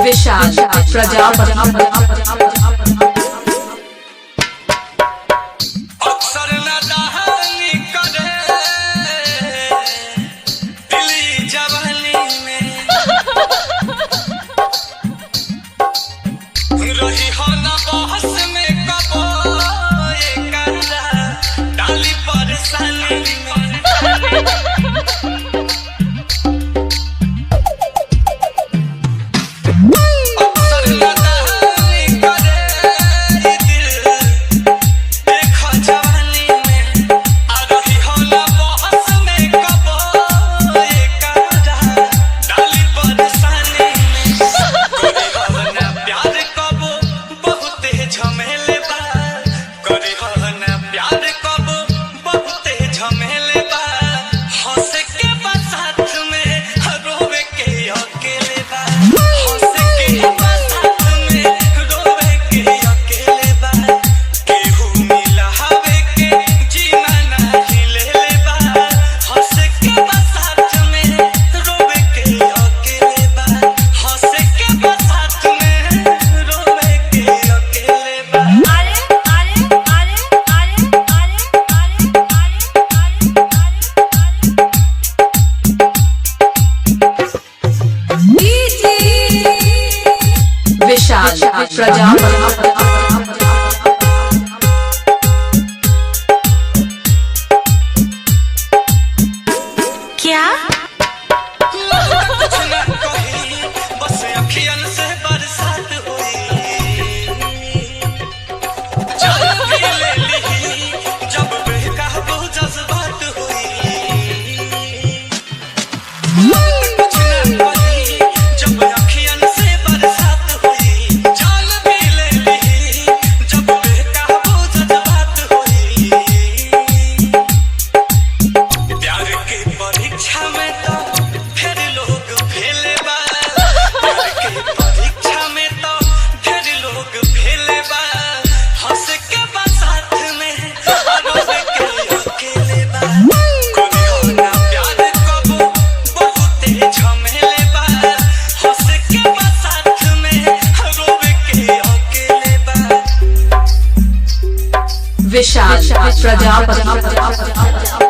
विशाल प्रजापति। रही हो ना बहस में कबो ये करला डाली परेशानी अक्सर नदानी करे ये दिल देखो जवानी में आ रही हो ना बहस में कबो ये करला डाली परेशानी में कोई हो ना प्यार कबो बहुते झमेले बा करे हो ना प्यार कबो बहुते झमेले बा हंस के बा साथ में रोवे के अकेले बा हंस के बा साथ में रोवे के अकेले बा केहू मिला हवे के जीना नहीं ले बा हंस के बा साथ में रोवे के अकेले बा हंस के बा साथ में रोवे के अकेले बा विशाल प्रजापति। क्या कुछ ना कही बस अखियन से बरसात हुई जान भी ले ली जब बेकाबू जज्बात हुई कुछ ना कही जब अखियन से बरसात हुई जान भी ले ली जब बेकाबू जज्बात हुई प्यार की परीक्षा में तो फिर लोग फेले बा प्यार की परीक्षा में तो फिर लोग फेले बा हंस के बा साथ में रोवे के अकेले बा कोई हो ना प्यार कबो बहुते झमेले बा हंस के बा साथ में रोवे के अकेले बा विशाल प्रजापति।